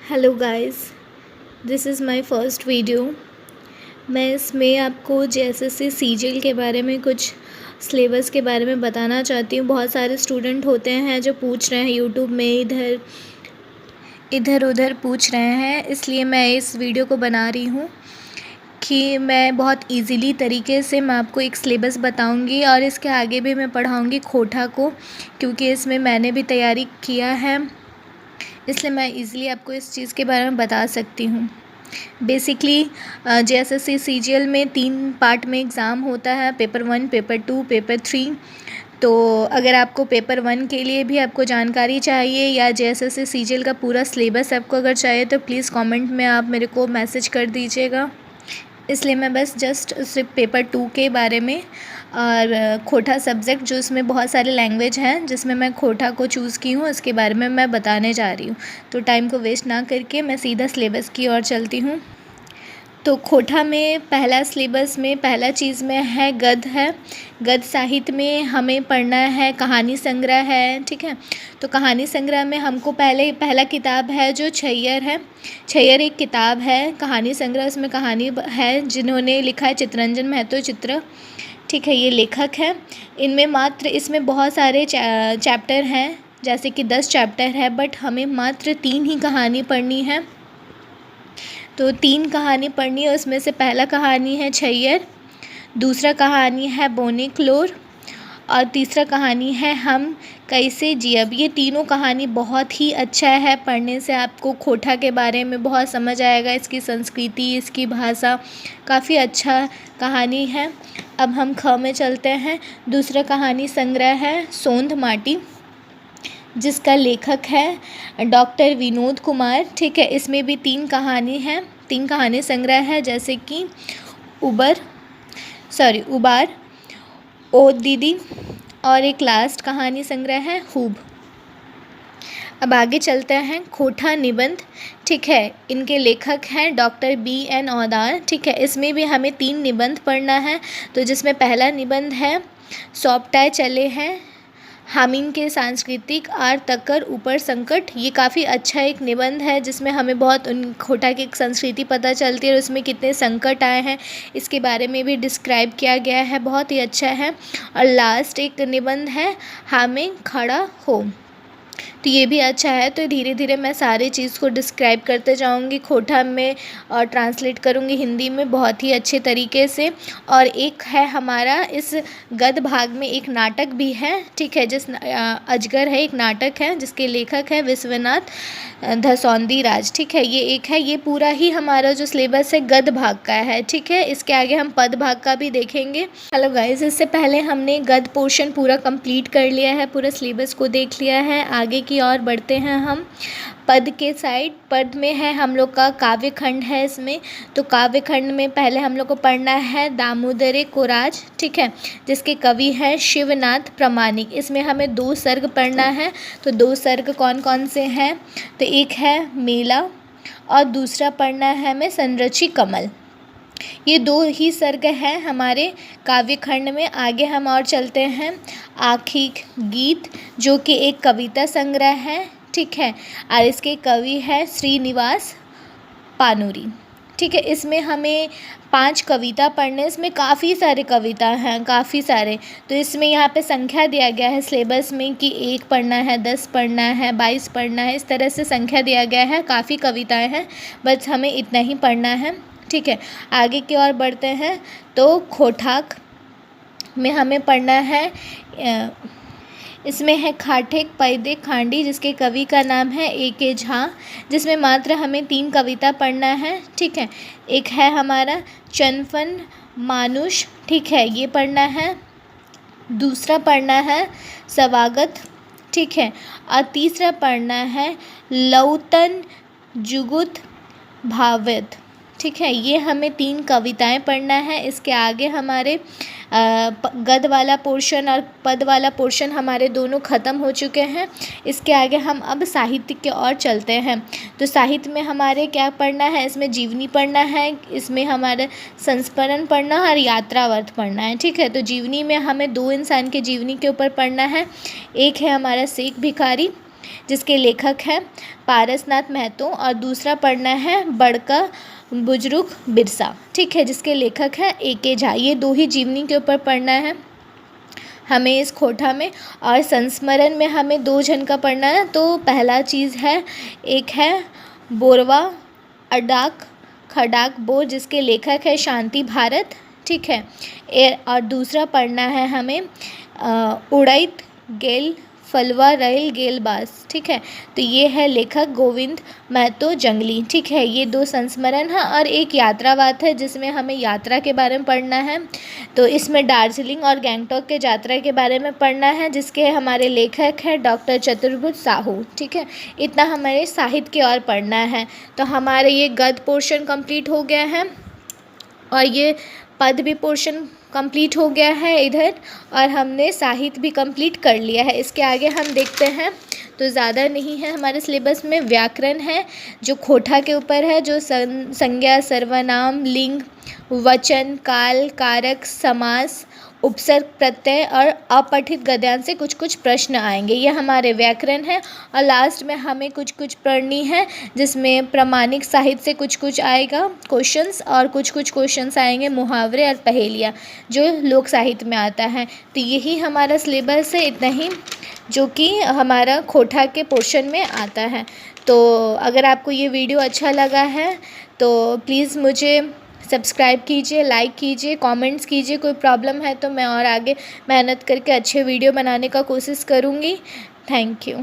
Hello guys, this is my first video. मैं इसमें आपको जेएसएससी सीजीएल के बारे में कुछ सिलेबस के बारे में बताना चाहती हूँ। बहुत सारे स्टूडेंट होते हैं जो पूछ रहे हैं यूट्यूब में, इधर उधर पूछ रहे हैं, इसलिए मैं इस वीडियो को बना रही हूँ कि मैं बहुत इजीली तरीके से मैं आपको एक सिलेबस बताऊंगी और इसके आगे भी मैं पढ़ाऊंगी खोटा को, क्योंकि इसमें मैंने भी तैयारी किया है, इसलिए मैं इजीली आपको इस चीज़ के बारे में बता सकती हूँ। बेसिकली जेएसएससी सीजीएल में 3 पार्ट में एग्ज़ाम होता है, पेपर 1, पेपर 2, पेपर 3। तो अगर आपको पेपर 1 के लिए भी आपको जानकारी चाहिए या जेएसएससी सीजीएल का पूरा सिलेबस आपको अगर चाहिए तो प्लीज़ कमेंट में आप मेरे को मैसेज कर दीजिएगा। इसलिए मैं बस जस्ट सिर्फ पेपर 2 के बारे में और खोटा सब्जेक्ट जो इसमें बहुत सारे लैंग्वेज हैं जिसमें मैं खोटा को चूज़ की हूँ, उसके बारे में मैं बताने जा रही हूँ। तो टाइम को वेस्ट ना करके मैं सीधा सिलेबस की ओर चलती हूँ। तो खोटा में पहला सिलेबस में पहला चीज़ में है गद्य है। गद्य साहित्य में हमें पढ़ना है कहानी संग्रह है, ठीक है। तो कहानी संग्रह में हमको पहला किताब है जो छैयर है। छैयर एक किताब है कहानी संग्रह, उसमें कहानी है जिन्होंने लिखा है चित्तरंजन महतो चित्र, ठीक है, ये लेखक है। इसमें बहुत सारे चैप्टर हैं, जैसे कि 10 चैप्टर है, बट हमें मात्र 3 ही कहानी पढ़नी है। तो 3 कहानी पढ़नी है, उसमें से पहला कहानी है छैयर, दूसरा कहानी है बोने क्लोर और तीसरा कहानी है हम कैसे जियब। ये तीनों कहानी बहुत ही अच्छा है, पढ़ने से आपको खोटा के बारे में बहुत समझ आएगा, इसकी संस्कृति, इसकी भाषा, काफ़ी अच्छा कहानी है। अब हम ख में चलते हैं। दूसरा कहानी संग्रह है सोंध माटी, जिसका लेखक है डॉक्टर विनोद कुमार, ठीक है। इसमें भी 3 कहानी है, 3 कहानी संग्रह है, जैसे कि उबार, ओ दीदी और एक लास्ट कहानी संग्रह है खूब। अब आगे चलते हैं खोटा निबंध, ठीक है। इनके लेखक हैं डॉक्टर BN औदार, ठीक है। इसमें भी हमें 3 निबंध पढ़ना है। तो जिसमें पहला निबंध है सौंपटाए चले हैं हामिन के सांस्कृतिक आर तकर ऊपर संकट। ये काफ़ी अच्छा एक निबंध है जिसमें हमें बहुत उन खोटा की संस्कृति पता चलती है और उसमें कितने संकट आए हैं इसके बारे में भी डिस्क्राइब किया गया है, बहुत ही अच्छा है। और लास्ट एक निबंध है हामिन खड़ा हो, तो ये भी अच्छा है। तो धीरे धीरे मैं सारी चीज़ को डिस्क्राइब करते जाऊंगी खोटा में और ट्रांसलेट करूंगी हिंदी में बहुत ही अच्छे तरीके से। और एक है हमारा इस गद्य भाग में एक नाटक भी है, ठीक है, अजगर है, एक नाटक है जिसके लेखक है विश्वनाथ धसौंधी राज, ठीक है। ये एक है, ये पूरा ही हमारा जो सिलेबस है गद्य भाग का है, ठीक है। इसके आगे हम पद भाग का भी देखेंगे। हेलो गाइस, इससे पहले हमने गद्य पोर्शन पूरा कंप्लीट कर लिया है, पूरा सिलेबस को देख लिया है। आगे की ओर बढ़ते हैं हम पद के साइड। पद में है हम लोग का काव्य खंड है इसमें। तो काव्य खंड में पहले हम लोग को पढ़ना है दामोदरे कोराज, ठीक है, जिसके कवि हैं शिवनाथ प्रामाणिक। इसमें हमें 2 सर्ग पढ़ना है। तो 2 सर्ग कौन कौन से हैं? तो एक है मेला और दूसरा पढ़ना है हमें संरची कमल। ये 2 ही सर्ग हैं हमारे काव्य खंड में। आगे हम और चलते हैं आखिक गीत, जो कि एक कविता संग्रह है, ठीक है, और इसके कवि है श्रीनिवास पानुरी, ठीक है। इसमें हमें 5 कविता पढ़ने, इसमें काफ़ी सारे कविता हैं, काफ़ी सारे। तो इसमें यहाँ पे संख्या दिया गया है सिलेबस में कि 1 पढ़ना है, 10 पढ़ना है, 22 पढ़ना है, इस तरह से संख्या दिया गया है। काफ़ी कविताएं हैं, बस हमें इतना ही पढ़ना है, ठीक है। आगे की ओर बढ़ते हैं। तो खोटाक में हमें पढ़ना है, इसमें है खाठेक पैदे खांडी, जिसके कवि का नाम है A.K. झा, जिसमें मात्र हमें 3 कविता पढ़ना है, ठीक है। एक है हमारा चनफन मानुष, ठीक है, ये पढ़ना है। दूसरा पढ़ना है स्वागत, ठीक है, और तीसरा पढ़ना है लौतन जुगुत भावित, ठीक है। ये हमें 3 कविताएं पढ़ना है। इसके आगे हमारे गद्य वाला पोर्शन और पद वाला पोर्शन हमारे दोनों ख़त्म हो चुके हैं। इसके आगे हम अब साहित्य की ओर चलते हैं। तो साहित्य में हमारे क्या पढ़ना है? इसमें जीवनी पढ़ना है, इसमें हमारे संस्मरण पढ़ना है और यात्रावर्त पढ़ना है, ठीक है। तो जीवनी में हमें 2 इंसान के जीवनी के ऊपर पढ़ना है। एक है हमारा शेख भिखारी जिसके लेखक हैं पारसनाथ महतो, और दूसरा पढ़ना है बड़का बुजुर्ग बिरसा, ठीक है, जिसके लेखक हैं A.K. झा। ये 2 ही जीवनी के ऊपर पढ़ना है हमें इस खोटा में। और संस्मरण में हमें 2 जन का पढ़ना है। तो पहला चीज़ है, एक है बोरवा अडाक खडाक बोर, जिसके लेखक है शांति भारत, ठीक है। और दूसरा पढ़ना है हमें उड़ैत गेल फलवा रैल गेल बास, ठीक है। तो ये है लेखक गोविंद महतो जंगली, ठीक है। ये 2 संस्मरण है और एक यात्रावात है जिसमें हमें यात्रा के बारे में पढ़ना है। तो इसमें दार्जिलिंग और गैंगटॉक के यात्रा के बारे में पढ़ना है, जिसके हमारे लेखक हैं डॉक्टर चतुर्भुज साहू, ठीक है। इतना हमारे साहित्य की ओर पढ़ना है। तो हमारे ये गद्य पोर्शन कंप्लीट हो गया है और ये पद भी पोर्शन कंप्लीट हो गया है इधर, और हमने साहित्य भी कंप्लीट कर लिया है। इसके आगे हम देखते हैं तो ज़्यादा नहीं है हमारे सिलेबस में। व्याकरण है जो खोटा के ऊपर है, जो संज्ञा, सर्वनाम, लिंग, वचन, काल, कारक, समास, उपसर्ग, प्रत्यय और अपठित गद्यांश से कुछ कुछ प्रश्न आएंगे। ये हमारे व्याकरण है। और लास्ट में हमें कुछ कुछ पढ़नी है जिसमें प्रमाणिक साहित्य से कुछ कुछ आएगा क्वेश्चंस, और कुछ कुछ क्वेश्चंस आएंगे मुहावरे और पहेलियाँ जो लोक साहित्य में आता है। तो यही हमारा सिलेबस है, इतना ही, जो कि हमारा खोटा के पोर्शन में आता है। तो अगर आपको ये वीडियो अच्छा लगा है तो प्लीज़ मुझे सब्सक्राइब कीजिए, लाइक कीजिए, कमेंट्स कीजिए। कोई प्रॉब्लम है तो मैं और आगे मेहनत करके अच्छे वीडियो बनाने का कोशिश करूँगी। Thank you.